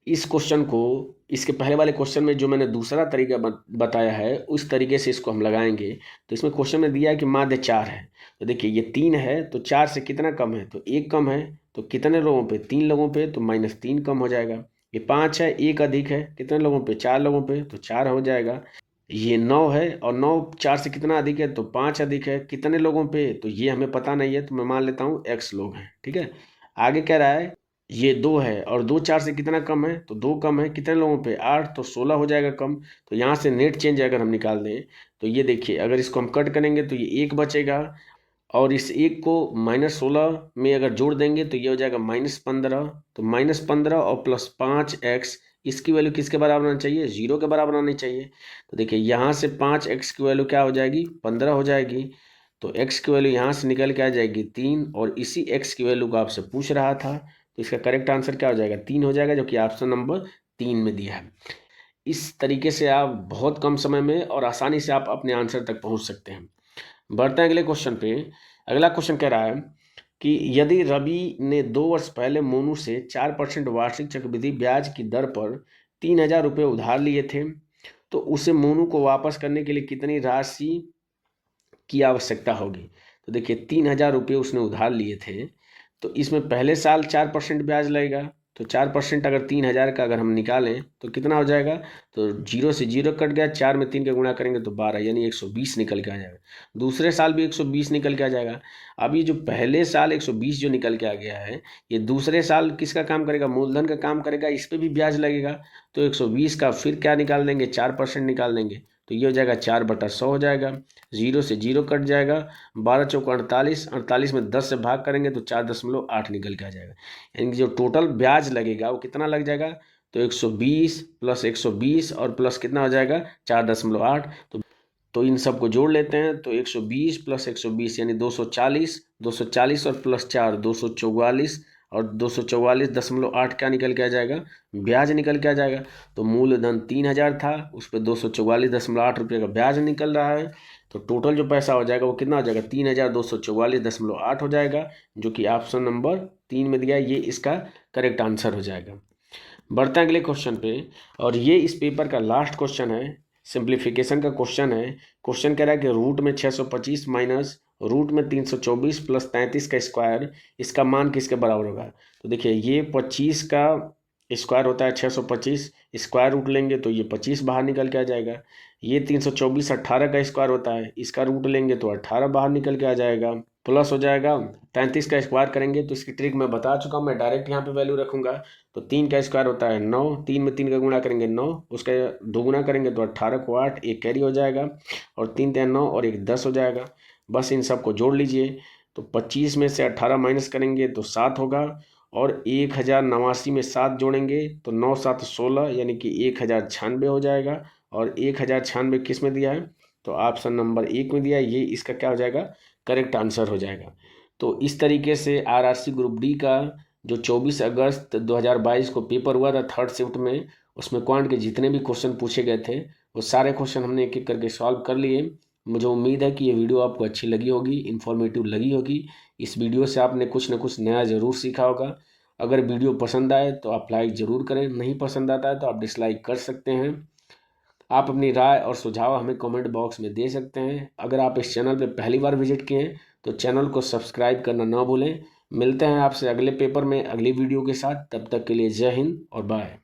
इस क्वेश्चन को, इसके पहले वाले क्वेश्चन में जो मैंने दूसरा तरीका बताया है उस तरीके से इसको हम लगाएंगे। तो इसमें क्वेश्चन में दिया है कि माध्य 4 है। तो देखिए ये 3 है तो 4 से कितना कम है, तो 1 कम है, तो कितने लोगों पे, 3 लोगों पे, तो -3 कम हो जाएगा। ये 5 है, 1 अधिक है कितने लोगों पे, 4 लोगों पे, तो 4 हो जाएगा। ये 9 है और 9 4 से कितना अधिक है, तो 5 अधिक है कितने लोगों पे, तो ये हमें पता नहीं है, तो मैं मान लेता हूँ x लोग हैं। ठीक है, आगे कह रहा है ये 2 है और 2 4 से कितना कम है, तो 2 कम है कितने लोगों पे, 8, तो 16 हो जाएगा कम। तो यहाँ से नेट चेंज अगर हम निकाल दें तो ये देखिए अगर इसको हम कट करेंगे तो ये 1 बचेगा और इस 1 को -16 में अगर जोड़ देंगे तो ये हो जाएगा -15। तो -15 और +5x, इसकी वैल्यू किसके बराबर आना चाहिए, 0 के बराबर आनी चाहिए। तो देखिए यहाँ से 5x की वैल्यू क्या हो जाएगी, 15 हो जाएगी। तो x की वैल्यू यहाँ से निकल के आ जाएगी 3 और इसी x की वैल्यू को आपसे पूछ रहा था। तो इसका करेक्ट आंसर क्या हो जाएगा, 3 हो जाएगा, जो कि ऑप्शन नंबर 3 में दिया है। इस तरीके से आप बहुत कम समय में और आसानी से आप अपने आंसर तक पहुंच सकते हैं। बढ़ते हैं अगले क्वेश्चन पे। अगला क्वेश्चन कह रहा है कि यदि रवि ने 2 वर्ष पहले मोनू से 4% वार्षिक चक्रवृद्धि ब्याज की दर पर 3,000 रुपये उधार लिए थे तो उसे मोनू को वापस करने के लिए कितनी राशि की आवश्यकता होगी। तो देखिए 3,000 रुपये उसने उधार लिए थे, तो इसमें पहले साल 4% ब्याज लगेगा, तो 4% अगर 3000 का अगर हम निकालें तो कितना हो जाएगा, तो 0 से 0 कट गया, 4 में 3 का गुणा करेंगे तो 12, यानी 120 निकल के आ जाएगा। दूसरे साल भी 120 निकल के आ जाएगा। अब ये जो पहले साल 120 जो निकल के आ गया है, ये दूसरे साल किसका काम करेगा, मूलधन का काम करेगा, इस पर भी ब्याज लगेगा। तो 120 का फिर क्या निकाल देंगे, 4% निकाल देंगे, तो ये हो जाएगा 4/100 हो जाएगा। 0 से 0 कट जाएगा, 12 चौका 48, 48 में 10 से भाग करेंगे तो 4.8 निकल के आ जाएगा। यानी कि जो टोटल ब्याज लगेगा वो कितना लग जाएगा, तो 120 प्लस 120 और प्लस कितना हो जाएगा 4.8। तो इन सबको जोड़ लेते हैं, तो 120 प्लस 120 यानी 240, 240 और प्लस 4 244, और 244.8 क्या निकल के आ जाएगा, ब्याज निकल के आ जाएगा। तो मूलधन 3000 था, उस पर 244.8 रुपये का ब्याज निकल रहा है। तो टोटल जो पैसा हो जाएगा वो कितना हो जाएगा, 3244.8 हो जाएगा, जो कि ऑप्शन नंबर 3 में दिया है, ये इसका करेक्ट आंसर हो जाएगा। बढ़ते हैं अगले क्वेश्चन पे, और ये इस पेपर का लास्ट क्वेश्चन है, सिंप्लीफिकेशन का क्वेश्चन है। क्वेश्चन कह रहा है कि रूट में 625 माइनस रूट में 324 प्लस 33 का स्क्वायर, इसका मान किसके बराबर होगा। तो देखिए ये 25 का स्क्वायर होता है 625, स्क्वायर रूट लेंगे तो ये 25 बाहर निकल के आ जाएगा। ये 324 18 का स्क्वायर होता है, इसका रूट लेंगे तो 18 बाहर निकल के आ जाएगा, प्लस हो जाएगा 33 का स्क्वायर करेंगे तो इसकी ट्रिक मैं बता चुका हूँ, मैं डायरेक्ट यहाँ पे वैल्यू रखूँगा। तो 3 का स्क्वायर होता है 9, 3 में 3 का गुणा करेंगे 9, उसका 2 गुना करेंगे तो 18 को 8, एक कैरी हो जाएगा, और 3 3 9 और एक 10 हो जाएगा। बस इन सबको जोड़ लीजिए, तो 25 में से 18 माइनस करेंगे तो 7 होगा, और 1089 में 7 जोड़ेंगे तो 9 7 16, यानी कि 1096 हो जाएगा। और 1096 किस में दिया है, तो ऑप्शन नंबर 1 में दिया है, ये इसका क्या हो जाएगा, करेक्ट आंसर हो जाएगा। तो इस तरीके से आरआरसी ग्रुप डी का जो 24 अगस्त 2022 को पेपर हुआ था थर्ड शिफ्ट में, उसमें क्वांट के जितने भी क्वेश्चन पूछे गए थे वो सारे क्वेश्चन हमने एक एक करके सॉल्व कर लिए। मुझे उम्मीद है कि ये वीडियो आपको अच्छी लगी होगी, इन्फॉर्मेटिव लगी होगी। इस वीडियो से आपने कुछ ना कुछ नया ज़रूर सीखा होगा। अगर वीडियो पसंद आए तो आप लाइक ज़रूर करें, नहीं पसंद आता है तो आप डिसलाइक कर सकते हैं। आप अपनी राय और सुझाव हमें कमेंट बॉक्स में दे सकते हैं। अगर आप इस चैनल पर पहली बार विजिट किए हैं तो चैनल को सब्सक्राइब करना ना भूलें। मिलते हैं आपसे अगले पेपर में अगली वीडियो के साथ, तब तक के लिए जय हिंद और बाय।